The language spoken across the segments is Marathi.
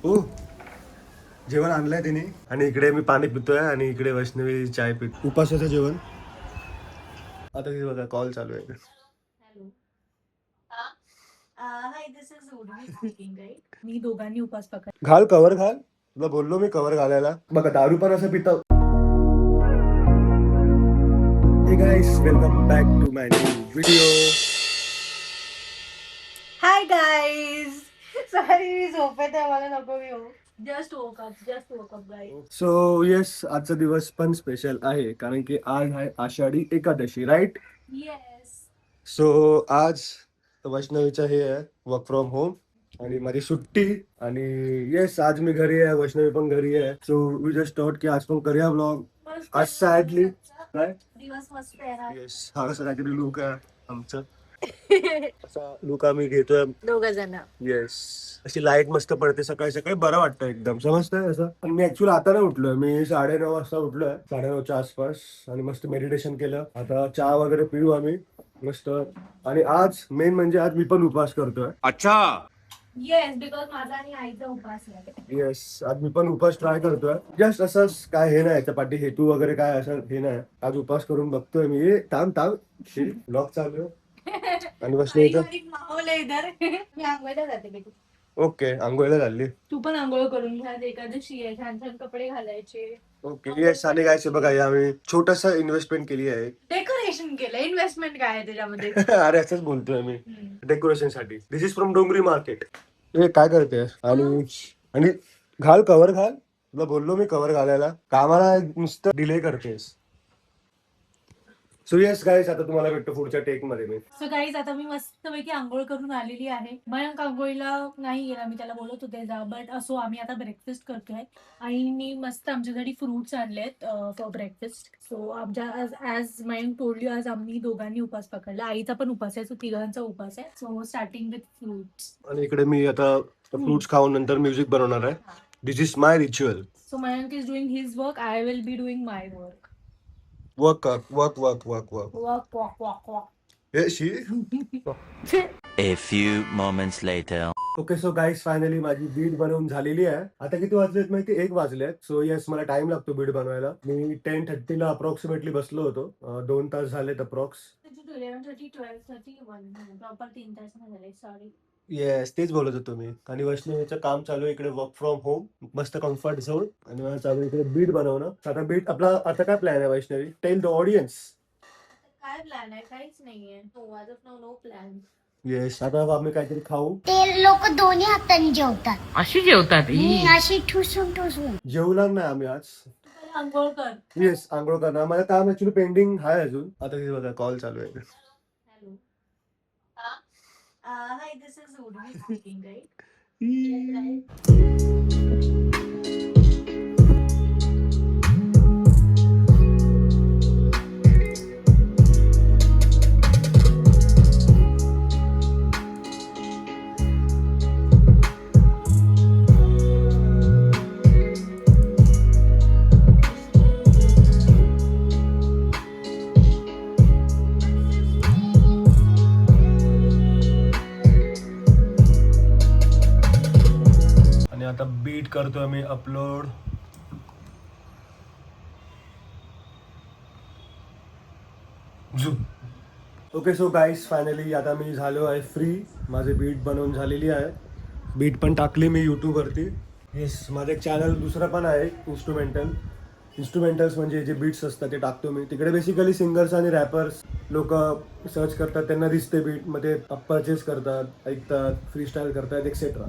हो, जेवण आणलंय तिने आणि इकडे मी पाणी पितोय आणि इकडे वैष्णवी चाय पित उपासाचं जेवण. आता तिथे बघा कॉल चालू आहे. Hello. Hi, this is Urvi speaking, right? मी दोघांनी उपास पकड. घाल कवर घाल, तुला बोललो मी कवर घालायला. बघा दारू पण असं पितो. Hey guys, welcome back to my new video. Hi guys, sorry मी झोपेत आहे, मला नको घेऊ. Just woke up guys. So yes, आजचा दिवस पण स्पेशल आहे कारण की आज आहे Ashadhi Ekadashi, right? Yes. So आज वैष्णवीचं हे आहे वर्क फ्रॉम होम आणि माझी सुट्टी. आणि येस, आज मी घरी आहे, वैष्णवी पण घरी आहे. सो वी जस्ट थॉट की आज पण करूया ब्लॉग. आज सॅडली काय दिवस मस्त आहे. येस, हा कसं काहीतरी लुक आहे आमचं. असा लुक आम्ही घेतोय दोघ जण. येस. अशी लाईट मस्त पडते सकाळी सकाळी, बरं वाटतं एकदम, समजतंय असं. आणि मी ऍक्च्युअली आता नाही उठलोय, मी 9:30 वाजता उठलोय, 9:30च्या आसपास. आणि मस्त मेडिटेशन केलं. आता चहा वगैरे पिऊ आम्ही मस्त. आणि आज मेन म्हणजे आज मी पण उपवास करतोय. अच्छा. येस, बिकॉज माझा आणि आईचा उपास आहे. येस, आज मी पण उपवास ट्राय करतोय. जस्ट असंच काय हे नाही, चपाती हेतू वगैरे काय असं हे नाही. आज उपवास करून बघतोय मी. थांब ब्लॉग चालू आहे. आणि वैष्णवीचं माहोल आहे इधर. मी आंघोळीला जाते बेटी. ओके, आंघोळीला झाली. तू पण आंघोळ करून घ्या, एकादशी आहे, छान छान कपडे घालायचे. Okay yes. आणि काय बघा, या आम्ही छोटस इन्व्हेस्टमेंट केली आहे. डेकोरेशन केलं, इन्व्हेस्टमेंट काय आहे त्याच्यामध्ये? अरे असंच बोलतोय मी, डेकोरेशन साठी. दिस इज फ्रॉम डोंगरी मार्केट. हे काय करते आणि आणि घाल कवर घाल, तुला बोललो मी कवर घालायला, कामाला नुसतं डिले करतेस. सो येस गाईस, आता तुम्हाला भेटतो पुढच्या टेक मध्ये मी. सो गाईज, आता मी मस्तपैकी आंघोळ करून आलेली आहे. मयंक आंघोळीला नाही गेला, मी त्याला बोलत होते जा, बट असो आम्ही आता ब्रेकफास्ट करतोय. आईनी मस्त आमच्यासाठी फ्रुट्स आणलेत for breakfast. So as Mayank told you, आज आम्ही दोघांनी उपास पकडला. आईचा पण उपास आहे, सो तिघांचा उपास आहे. So starting with fruits. आणि इकडे मी आता फ्रुट्स खाऊन नंतर म्युझिक बनवणार आहे. This is my ritual. So Mayank is doing his work, I will be doing my work. Work work work work work walk walk walk walk. हे शी. A few moments later. Okay so guys, finally माझी बीट बनवून झालेली आहे. आता किती वाजलेत माहिती? 1 वाजलेत. सो येस, मला टाइम लागतो बीट बनवायला. मी 10:30 ला अप्रॉक्सिमेटली बसलो होतो. 2 तास झालेत अप्रॉक्स. 11:30, 12:30, 1 प्रॉपर 3 तास झाले. सॉरी. येस, तेच बोलत होतो मी. आणि वैष्णवीचं काम चालू आहे इकडे वर्क फ्रॉम होम, मस्त कम्फर्ट झोन. आणि मला चालू आहे इकडे बीट बनवणं. आता बीट आपला आता काय प्लॅन आहे वैष्णवी? Tell the audience. काय प्लॅन आहे? काहीच नाहीये. No plan. येस, आता आम्ही काहीतरी खाऊ. ते लोक दोन्ही हाताने जेवतात. अशी जेवतात ही. अशी ठुसून ठुसून. जेवणार नाही आम्ही आज. आंघोळ कर. येस, आंघोळ करणार. माझं काम ऍक्च्युली पेंडिंग आहे अजून. आता तिथे बघा कॉल चालू आहे. Hello. Hi, this is Urvi speaking, right? आणि आता बीट करतोय मी upload. Okay so guys, finally आता मी झालो आहे फ्री. माझे बीट बनवून झालेली आहे. बीट पण टाकली मी यूट्यूबवरती. येस, माझं एक चॅनल दुसरं पण आहे, इन्स्ट्रुमेंटल्स म्हणजे जे बीट्स असतात ते टाकतो मी तिकडे. बेसिकली सिंगर्स आणि रॅपर्स लोक सर्च करतात, त्यांना दिसते बीट, मग ते परचेस करतात, ऐकतात, फ्रीस्टाईल करतात एक्सेट्रा.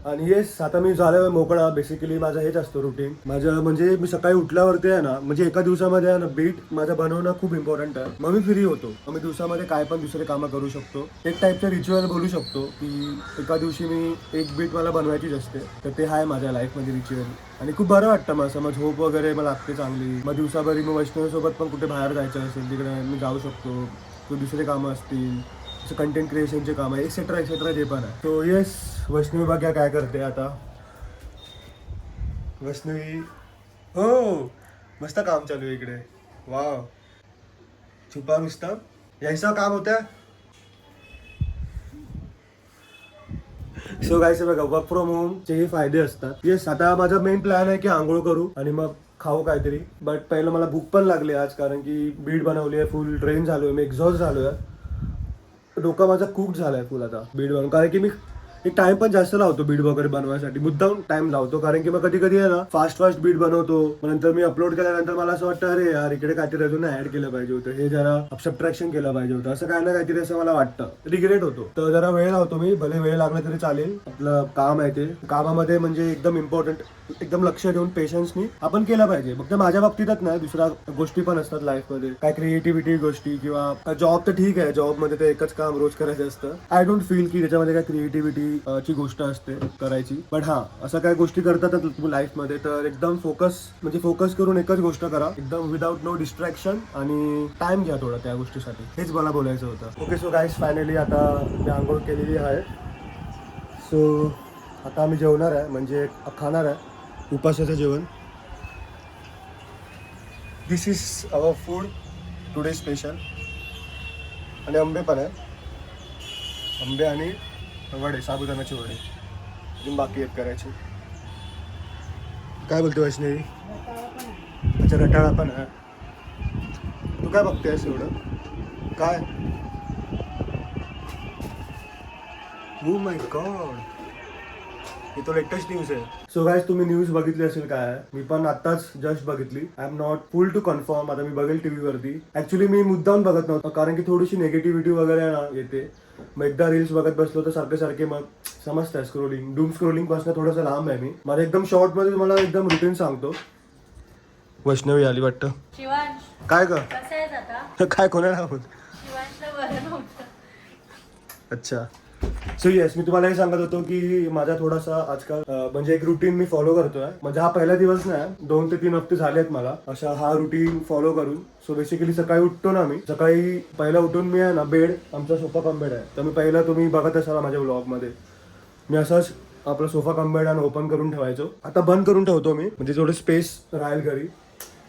आणि येस, आता मी झालं मोकळा. बेसिकली माझं हेच असतं रुटीन माझं. म्हणजे मी सकाळी उठल्यावरती आहे ना, म्हणजे एका दिवसामध्ये आहे ना बीट माझं बनवणं खूप इम्पॉर्टंट आहे. मग मी फ्री होतो, मग मी दिवसामध्ये काय पण दुसरे कामं करू शकतो. एक टाईपचं रिच्युअल बोलू शकतो की एका दिवशी मी एक बीट मला बनवायचीच असते. तर ते आहे माझ्या लाईफमध्ये रिच्युअल. आणि खूप बरं वाटतं मला. समज झोप वगैरे मला लागते चांगली. मग दिवसाभरी मग वैष्णवीसोबत पण कुठे बाहेर जायचं असेल तिकडे मी जाऊ शकतो. किंवा दुसरे कामं असतील, जसं कंटेंट क्रिएशनचे काम आहे एक्सेट्रा जे पण आहे. तो येस, वैष्णवी बघा काय करते आता. वैष्णवी हो, मस्त काम चालू आहे इकडे. वाव, छुपा रुस्तम यायचं काम होतं. सो गाईस बघा, वर्क फ्रॉम होमचे फायदे असतात. येस, आता माझा मेन प्लॅन आहे की आंघोळ करू आणि मग खाऊ काहीतरी. बट पहिलं मला भूक पण लागली आज, कारण की बीड बनवली आहे, फुल ट्रेन झालोय मी, एक्झॉस्ट झालोय. डोका माझा कुक झालाय फुल आता बीड बनवून, कारण की मी एक टाइम पण जास्त लावतो बीड वगैरे बनवायसाठी, मुद्दाम टाइम लावतो. कारण की मग कधी कधी आहे ना फास्ट बीड बनवतो, मग नंतर मी अपलोड केल्यानंतर मला असं वाटतं अरे यार इकडे काहीतरी अजून ऍड केलं पाहिजे होतं, हे जरा सबट्रॅक्शन केलं पाहिजे होतं, असं काय ना काहीतरी असं मला वाटतं, रिग्रेट होतो. तर जरा वेळ लावतो मी, भले वेळ लागला तरी चालेल, आपलं काम आहे ते. कामामध्ये म्हणजे एकदम इम्पॉर्टंट, एकदम लक्ष देऊन पेशन्सनी आपण केलं पाहिजे. फक्त माझ्या बाबतीतच नाही, दुसऱ्या गोष्टी पण असतात लाईफमध्ये, काय क्रिएटिव्हिटी गोष्टी, किंवा जॉब तर ठीक आहे, जॉबमध्ये ते एकच काम रोज करायचं असतं. आय डोंट फील की त्याच्यामध्ये काय क्रिएटिव्हिटी ची गोष्ट असते करायची. बट हा, असं काय गोष्टी करतात तुम्ही लाईफमध्ये तर एकदम फोकस करून एकच गोष्ट करा, एकदम विदाउट नो डिस्ट्रॅक्शन, आणि टाइम घ्या थोडा त्या गोष्टीसाठी. हेच मला बोलायचं होतं. ओके, सो गाईस फायनली आता मी आंघोळ केलेली आहे. सो आता आम्ही जेवणार आहे, म्हणजे खाणार आहे उपासाचं जेवण. This is our food today special. आणि आंबे पण आहे, आंबे आणि वडे, साबुदाण्याचे वडे अजून बाकी आहेत करायचे. काय बोलतो वैष्णवी? अच्छा, रटाळा पण आहे. तू काय बघतेस एवढं? काय? ओ माय गॉड, ही तो लेटेस्ट न्यूज आहे. सो गाईज, तुम्ही न्यूज बघितली असेल काय, मी पण आताच जस्ट बघितली. I am not full to confirm, आता मी बघेल टीव्ही वरती. ऍक्च्युली मी मुद्दाम बघत नव्हतं, कारण की थोडीशी निगेटिव्हिटी वगैरे ना येते. मग एकदा रील्स बघत बसलो तर सारखे मग समजतंय, स्क्रोलिंग, डूम स्क्रोलिंग पासून थोडंसं लांब आहे मी. माझं एकदम शॉर्ट मध्ये तुम्हाला एकदम रुटीन सांगतो. वैष्णवी आली वाटतं. शिवांश, काय ग? कसं आहे आता? काय कोणाला आहोत? शिवांशला बरं नव्हतं. अच्छा, सो येस, मी तुम्हाला हे सांगत होतो की माझा थोडासा आजकाल म्हणजे एक रुटीन मी फॉलो करतोय. म्हणजे हा पहिला दिवस नाही, 2 ते 3 हफ्ते झालेत मला अशा हा रुटीन फॉलो करून. सो बेसिकली सकाळी उठतो ना मी, सकाळी पहिला उठून मी आहे ना, बेड, आमचा सोफा कम बेड आहे, तर मी पहिला, तुम्ही बघत असाल माझ्या व्लॉगमध्ये, मी असंच आपला सोफा कम बेड आणि ओपन करून ठेवायचो. आता बंद करून ठेवतो मी, म्हणजे थोडं स्पेस राहील घरी.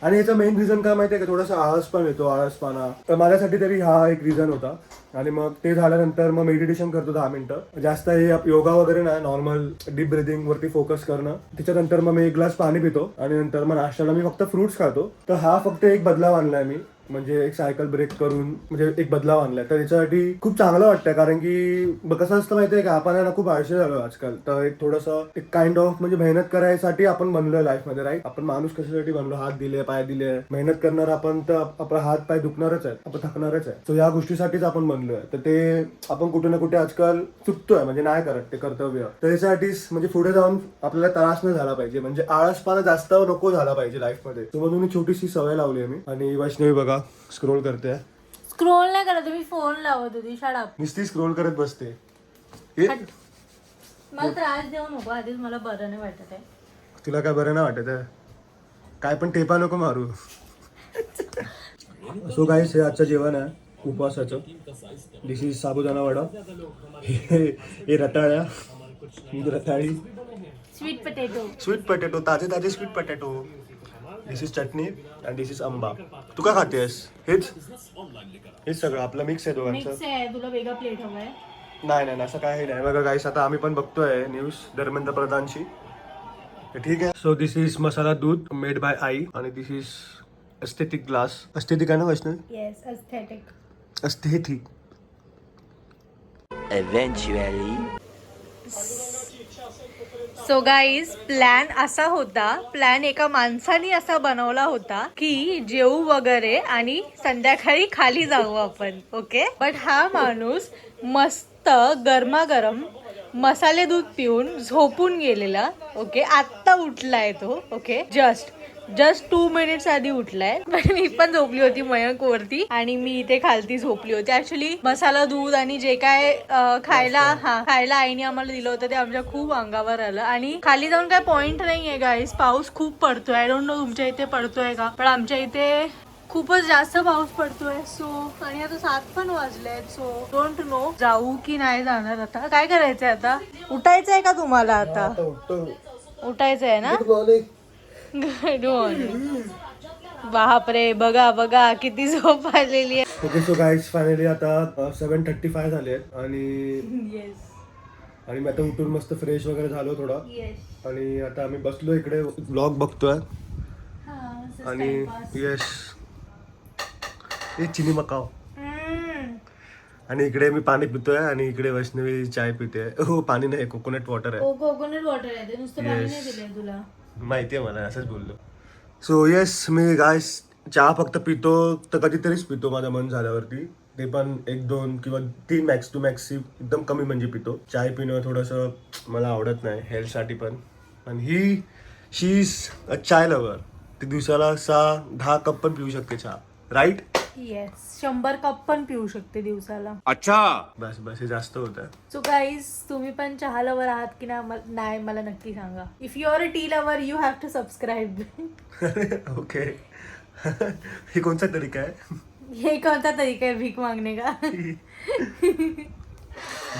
आणि याचं मेन रिझन काय माहिती आहे का, थोडासा आळस पण येतो, आळसपणा. तर माझ्यासाठी तरी हा एक रिझन होता. आणि मग ते झाल्यानंतर मग मेडिटेशन करतो 10 मिनिटं. जास्त हे योगा वगैरे नाही, नॉर्मल डीप ब्रिथिंग वरती फोकस करणं. त्याच्यानंतर मग मी 1 ग्लास पाणी पितो, आणि नंतर मग नाश्त्याला मी फक्त फ्रुट्स खातो. तर हा फक्त एक बदलाव आणलाय मी, म्हणजे एक सायकल ब्रेक करून, म्हणजे एक बदलाव आणलाय. तर याच्यासाठी खूप चांगलं वाटतंय, कारण की कसं असतं माहितीये का, आपण ना खूप आळशी झालो आजकाल. तर एक थोडंसं एक काइंड ऑफ म्हणजे मेहनत करायसाठी आपण बनलोय लाईफमध्ये, राईट? आपण माणूस कशासाठी बनलो? हात दिले, पाय दिले, मेहनत करणार आपण, तर आपला हात पाय दुखणारच आहे, आपण थकणारच आहे. सो या गोष्टीसाठीच आपण बनलोय. तर ते आपण कुठे ना कुठे आजकाल चुकतोय, म्हणजे नाही करत ते कर्तव्य. तर यासाठीच म्हणजे पुढे जाऊन आपल्याला त्रास नाही झाला पाहिजे, म्हणजे आळसपणा जास्त नको झाला पाहिजे लाईफमध्ये. सो म्हणून मी छोटीशी सवय लावली आहे मी. आणि वैष्णवी बघा स्क्रोल करते. स्क्रोल नाही करत, तुम्ही फोन लावत होती. शट नुसती स्क्रोल करत बसते. मला त्रास देऊ नको, आधीच मला बरं नाही वाटत आहे. तुला काय बरं नाही वाटत आहे? काय पण टेपा नको मारू. सो गाईस, हे आजचं जेवण आहे उपवासाचं. दिस इज साबुदाणा वडा, हे रताळ्या, रताळी, स्वीट पटेटो, ताजे स्वीट पटेटो. दिस इज चटणी आणि दिस इज आंबा. तू काय खातेस? हेच सगळं आपलं मिक्स आहे दोघांचं. मिक्स आहे, तुला वेगळा प्लेट हवाय? नाही, असं काही नाही. बघा गाईस, आता आम्ही पण बघतोय न्यूज धर्मेंद्र प्रधानची. ठीक आहे. सो दिस इज मसाला दूध मेड बाय आई, आणि दिस इज एस्थेटिक ग्लास. एस्थेटिक आहे ना Vaishnavi? Yes, aesthetic. Aesthetic. Eventually. So guys, plan असा होता, प्लॅन एका माणसाने असा बनवला होता की जेवू वगैरे आणि संध्याकाळी खाली जाऊ आपण. ओके, बट हा माणूस मस्त गरमागरम मसाले दूध पिऊन झोपून गेलेला. ओके, आत्ता उठलाय तो. ओके, जस्ट 2 मिनिट्स आधी उठलाय. मी पण झोपली होती मयंक वरती, आणि मी इथे खालती झोपली होती. ऍक्च्युली मसाला दूध आणि जे काय खायला आईने आम्हाला दिलं होतं ते आमच्या खूप अंगावर आलं. आणि खाली जाऊन काय पॉइंट नाहीये गाईस, पाऊस खूप पडतोय. आय डोंट नो तुमच्या इथे पडतोय का, पण आमच्या इथे खूपच जास्त पाऊस पडतोय. सो आणि आता 7 पण वाजलेत. सो डोंट नो जाऊ की नाही जाणार. आता काय करायचंय? आता उठायचंय का तुम्हाला? आता उठायचंय ना? Good morning. बापरे, बघा किती झोप आलेली आहे. ओके, सो गाईज फायनली आता 7:35 झाले आहेत, आणि आणि मी आता उठून मस्त फ्रेश वगैरे झालो थोडा येस आणि आता आम्ही बसलो इकडे ब्लॉग बघतोय आणि यश हे चिनी मकाव आणि इकडे मी पाणी पितोय आणि इकडे वैष्णवी चाय पिते. हो पाणी नाही कोकोनट वॉटर आहे. कोकोनट वॉटर आहे ते, नुसतं पाणी नाही दिलंय तुला. माहितीये मला असंच बोललो. सो येस मी गायस चहा फक्त पितो तर कधीतरीच पितो माझं मन झाल्यावरती. ते पण 1-2 किंवा 3 मॅक्स टू मॅक्स एकदम कमी म्हणजे पितो. चाय पिणं थोडंसं मला आवडत नाही हेल्थसाठी पण. आणि शी इज अ चाय लवर. ती दिवसाला 6-10 कप पण पिऊ शकते चहा, राईट? येस 100 कप पण पिऊ शकते दिवसाला. बस बस हे जास्त होतं. सो गाईज तुम्ही पण चहा लवर आहात की नाही मला नक्की सांगा. If you are a tea lover you have to subscribe. Okay. हे कोणता तरीका आहे? हे कोणता तरीका आहे भीक मागणे का?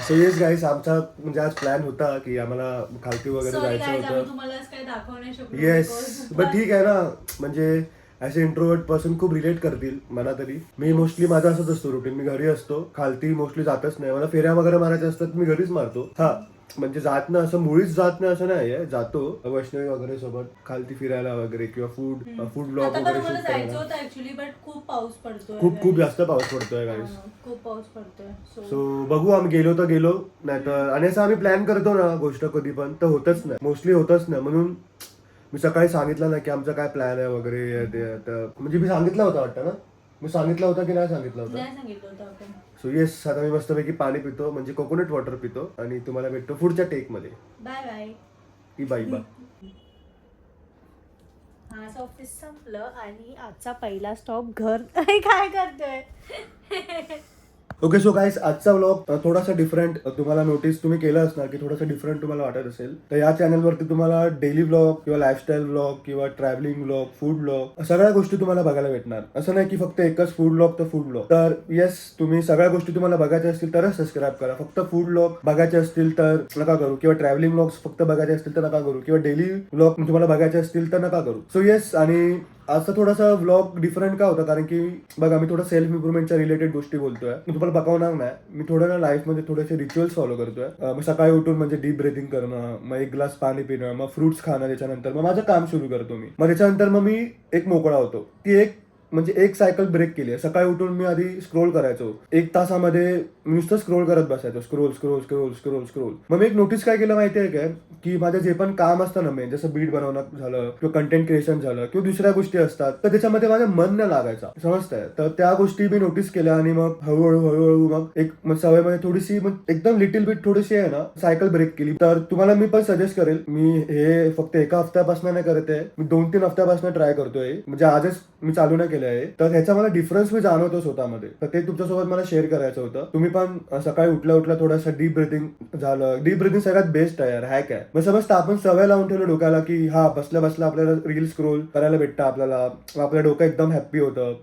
सो येस गाईस आमचा म्हणजे आज प्लॅन होता की आम्हाला खालती वगैरे Sorry जायचं guys, आम्ही होतं. तुम्हाला आज काही दाखवू नाही शकलो. येस because बट ठीक आहे ना, म्हणजे असे इंट्रोवर्ट पर्सन खूप रिलेट करतील मला तरी. मी मोस्टली माझा असंच असतो रुटीन. मी घरी असतो, खालती मोस्टली जातच नाही. मला फेऱ्या वगैरे मारायच्या असतात मी घरीच मारतो. हा म्हणजे जात ना असं मुळीच जात नाही असं नाही, जातो वैष्णवी वगैरे सोबत खालती फिरायला वगैरे किंवा फूड ब्लॉग आता तर वगैरे मला शूट जायचं करायला. होतं ऍक्च्युली बट खूप पाऊस पडतोय. खूप जास्त पाऊस पडतोय गाईस. खूप पाऊस पडतोय. सो बघू आम्ही गेलो तर गेलो, नाही तर आणि असं आम्ही प्लॅन करतो ना गोष्ट कधी पण तर होतच नाही, मोस्टली होतच नाही. म्हणून मी सकाळी सांगितलं ना की आमचा काय प्लॅन आहे वगैरे ते तर म्हणजे मी सांगितलं होतं वाटतं ना, मी सांगितलं होतं की नाही सांगितलं होतं? नाही सांगितलं होतं आपण. सो येस आता मी मस्तपैकी पाणी पितो म्हणजे कोकोनट वॉटर पितो आणि तुम्हाला भेटतो पुढच्या टेक मध्ये. Bye bye. की बाई बा. आज ऑफिस संपलं आणि आजचा पहिला स्टॉप घर. काय करतोय? ओके सो गाईस आजचा व्लॉग थोडासा डिफरंट तुम्हाला नोटीस तुम्ही केलं असणार की थोडासा डिफरंट तुम्हाला वाटत असेल. तर या चॅनलवरती तुम्हाला डेली व्लॉग किंवा लाईफस्टाईल व्लॉग किंवा ट्रॅव्हलिंग व्लॉग, फूड व्लॉग सगळ्या गोष्टी तुम्हाला बघायला भेटणार. असं नाही की फक्त एकच फूड व्लॉग तर फूड व्लॉग. तर येस तुम्ही सगळ्या गोष्टी तुम्हाला बघायच्या असतील तरच सबस्क्राईब करा. फक्त फूड व्लॉग बघायचे असतील तर नका करू, किंवा ट्रॅव्हलिंग व्लॉग्स फक्त बघायचे असतील तर नका करू, किंवा डेली व्लॉग तुम्हाला बघायचे असतील तर नका करू. सो येस आणि आजचा थोडासा व्लॉग डिफरंट का होता कारण की बघा मी थोडं सेल्फ इम्प्रुव्हमेंटच्या रिलेटेड गोष्टी बोलतोय. मी तुम्हाला बघवणार नाही, मी थोडं ना लाईफमध्ये थोडेसे रिच्युअल्स फॉलो करतोय. मग सकाळी उठून म्हणजे डीप ब्रेथिंग करणं, मग 1 ग्लास पाणी पिणं, मग फ्रुट्स खाणं, त्याच्यानंतर मग माझं काम सुरू करतो मी. मग त्याच्यानंतर मग मी एक मोकळा होतो. ती एक सायकल ब्रेक केली आहे. सकाळी उठून मी आधी स्क्रोल करायचो 1 तासामध्ये, नुसतं स्क्रोल करत बसायचो, स्क्रोल. मग मी एक नोटीस काय केलं माहितीये काय की माझं जे पण काम असतं ना, जसं बीट बनवणं झालं किंवा कंटेंट क्रिएशन झालं किंवा दुसऱ्या गोष्टी असतात तर त्याच्यामध्ये माझं मन न लागायचा, समजतंय? तर त्या गोष्टी मी नोटीस केल्या आणि मग हळूहळू मग एक सवयमध्ये थोडीशी एकदम लिटिल बिट थोडीशी आहे ना सायकल ब्रेक केली. तर तुम्हाला मी पण सजेस्ट करेल, मी हे फक्त 1 हफ्त्यापासून नाही करत आहे, मी 2-3 हफ्त्यापासून ट्राय करतोय. म्हणजे आजच मी चालू नाही केलं आहे, तर ह्याचा मला डिफरन्स मी जाणवतो स्वतःमध्ये. तर ते तुमच्यासोबत मला शेअर करायचं होतं. तुम्ही पण सकाळी उठल्या थोडंसं डीप ब्रिथिंग झालं. डीप ब्रिथिंग सगळ्यात बेस्ट आहे यार, हॅक आहे. मग समजतं आपण सवय लावून ठेवलं डोक्याला की हा बसल्या आपल्याला रील स्क्रोल करायला भेटतं, आपल्याला आपलं डोकं एकदम हॅप्पी होतं.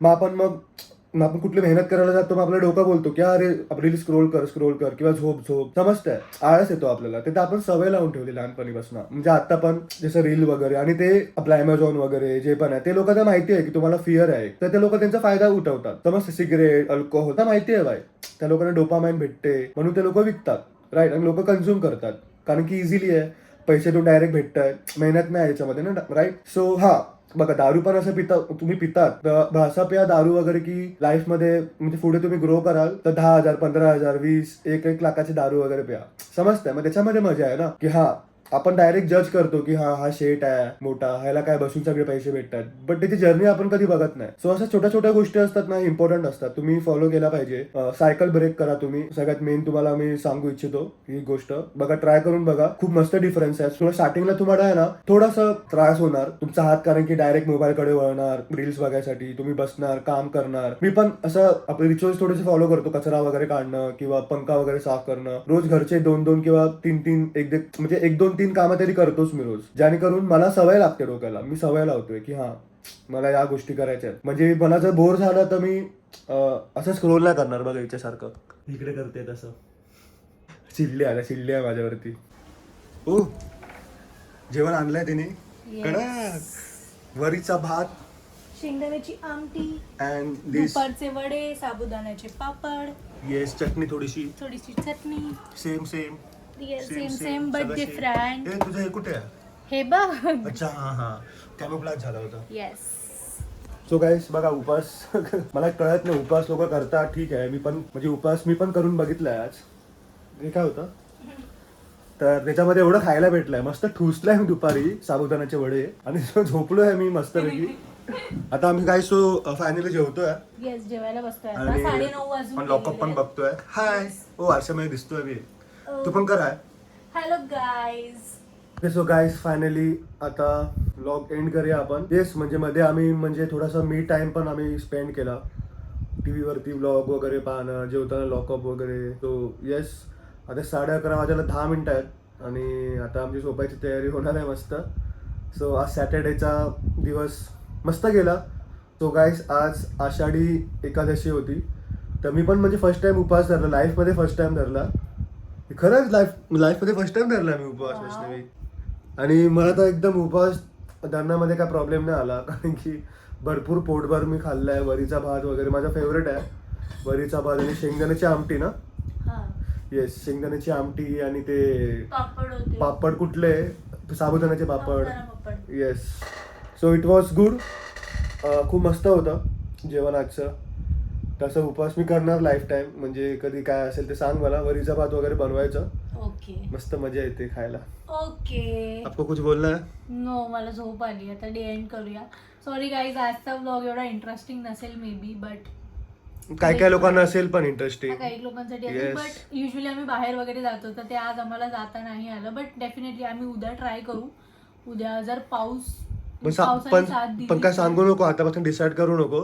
मग आपण कुठली मेहनत करायला जातो, मग आपला डोका बोलतो की अरे रील स्क्रोल कर किंवा झोप. समजतंय? आळस येतो आपल्याला. ते तर आपण सवय लावून ठेवली लहानपणीपासून. म्हणजे आता पण जसं रील वगैरे आणि ते आपलं अमेझॉन वगैरे जे पण आहे ते लोकांना माहिती आहे की तुम्हाला फिअर आहे, तर ते लोक त्यांचा फायदा उठवतात. समजतं? सिगरेट, अल्कोहोल तर माहिती आहे बाय, त्या लोकांना डोपामाइन भेटते म्हणून ते लोक विकतात, राईट? आणि लोक कन्झ्युम करतात कारण की इझिली आहे, पैसे तो डायरेक्ट भेटतायत, मेहनत नाही याच्यामध्ये ना, राईट? सो हा बघा दारू पण असं तुम्ही पितात तर असं प्या दारू वगैरे की लाईफमध्ये म्हणजे पुढे तुम्ही ग्रो कराल तर 10,000, 15,000, 20, 1 लाखाची दारू वगैरे प्या. समजतंय? मग त्याच्यामध्ये मजा आहे ना की हा आपण डायरेक्ट जज करतो की हा शेट आहे मोठा, ह्याला काय बसून सगळे पैसे भेटतात, बट त्याची जर्नी आपण कधी बघत नाही. सो अशा छोट्या गोष्टी असतात ना, इम्पॉर्टंट असतात, तुम्ही फॉलो केला पाहिजे. सायकल ब्रेक करा तुम्ही. सगळ्यात मेन तुम्हाला मी सांगू इच्छितो ही गोष्ट बघा, ट्राय करून बघा, खूप मस्त डिफरन्स आहे. स्टार्टिंगला तुम्हाला आहे ना थोडासा त्रास होणार तुमचा हात, कारण की डायरेक्ट मोबाईलकडे वळणार रील्स बघायसाठी, तुम्ही बसणार, काम करणार. मी पण असं आपले रिच्युअल्स थोडेसे फॉलो करतो, कचरा वगैरे काढणं किंवा पंखा वगैरे साफ करणं. रोज घरचे 2-2 किंवा 3-3 म्हणजे 1-2-3 कामं तरी करतोच मी रोज, जेणेकरून मला सवय लागते डोक्याला. मी सवय लावतोय की हा मला या गोष्टी करायच्या आहेत. म्हणजे मला जर बोर झालं तर मी असं स्क्रोल नाही करणार बघा याच्यासारखं इकडे करते तसं. चिडली आहे माझ्यावरती. ओ जेवण आणलंय तिने, कडक वरीचा भात, शेंगदाण्याची आमटी, अँड दिस दुपारचे वडे, साबुदाण्याचे पापड, येस चटणी, थोडीशी चटणी. Same same but different. हे तुझं हे कुठे आहे? हे बघ. अच्छा हा कॅमोफ्लेज झाला होता. येस. सो गाईस बघा उपास मला कळत नाही उपास लोक करतात ठीक आहे मी पण म्हणजे उपास मी पण करून बघितलाय आज. हे काय होतं तर त्याच्यामध्ये एवढं खायला भेटलंय मस्त ठुसलाय मी दुपारी साबुदाण्याचे वडे आणि झोपलोय मी मस्तपैकी. आता आम्ही काय सो फायनली जेवतोय येस जेवायला बसतोय आता. आणि 9:30 वाजून पण लॉकअप पण बघतोय. हाय ओ आरशामध्ये दिसतोय मी. तू पण कर. Hi hello guys. So guys finally आता व्लॉग एंड करूया आपण. येस म्हणजे मध्ये आम्ही म्हणजे थोडासा मी टाइम पण आम्ही स्पेंड केला टीव्ही वरती व्लॉग वगैरे पाहणं जेवताना लॉकअप वगैरे. सो येस आता 11:30 वाजायला 10 मिनिटं आहेत आणि आता आमची झोपायची तयारी होणार आहे मस्त. सो आज सॅटर्डेचा दिवस मस्त गेला. सो गाईज आज आषाढी एकादशी होती तर मी पण म्हणजे फर्स्ट टाइम उपवास धरला लाईफमध्ये फर्स्ट टाइम धरला. खरंच लाईफमध्ये फर्स्ट टाइम धरला मी उपवास वैष्णवी. आणि मला तर एकदम उपवास धरण्यामध्ये काय प्रॉब्लेम नाही आला कारण की भरपूर पोटभर मी खाल्लाय. वरीचा भात वगैरे माझा फेवरेट आहे. वरीचा भात आणि शेंगदाण्याची आमटी ना. येस शेंगदाण्याची आमटी आणि ते पापड कुठले साबुदाण्याचे papad. Yes so it was good. खूप मस्त होतं जेवण आजचं. तसं उपवास मी करणार लाईफ टाइम म्हणजे कधी काय असेल ते सांग मला. वरीचा भात वगैरे बनवायचं. ओके. मस्त मजा येते खायला. ओके. आपको कुछ बोलना है? नो मला झोप आली आता डे एंड करूया. सॉरी गाईज आजचा व्लॉग एवढा इंटरेस्टिंग नसेल मे बी बट काय लोकांना असेल पण इंटरेस्टिंग. काही लोकांसाठी असेल बट युजली आम्ही बाहेर वगैरे जातो तर ते आज आम्हाला जाता नाही आलं बट डेफिनेटली आम्ही उद्या ट्राय करू. उद्या जर पण काय सांगू नको आतापासून डिसाईड करू नको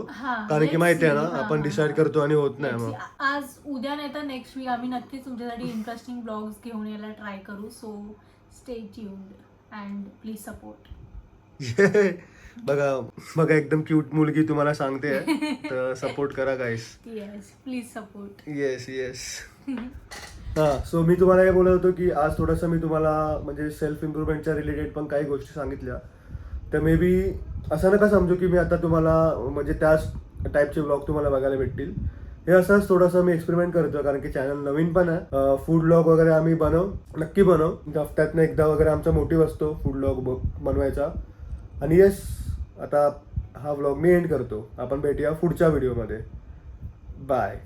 कारण की माहिती आहे ना आपण डिसाईड करतो आणि होत नाही. मग आज उद्या नाही तर नेक्स्ट वीक आम्ही नक्कीच तुमच्यासाठी इंटरेस्टिंग ब्लॉग्स घेऊन यायला ट्राय करू. So stay tuned and please support. बघा एकदम क्यूट मुलगी तुम्हाला सांगते तर सपोर्ट करा guys. Yes please support. Yes yes. हा सो मी तुम्हाला हे बोलत होतो की आज थोडंसं मी तुम्हाला म्हणजे सेल्फ इम्प्रुव्हमेंटच्या रिलेटेड पण काही गोष्टी सांगितल्या तर मे बी असं नका समजू की मी आता तुम्हाला म्हणजे त्याच टाईपचे ब्लॉग तुम्हाला बघायला भेटतील. हे असंच थोडंसं मी एक्सपेरिमेंट करतो कारण की चॅनल नवीन पण आहे. फूड ब्लॉग वगैरे आम्ही नक्की बनवू. हफ्त्यातनं एकदा वगैरे आमचा मोटिव्ह असतो फूड ब्लॉग बनवायचा. आणि येस आता हा व्लॉग मी एंड करतो. आपण भेटूया पुढच्या व्हिडिओमध्ये. बाय.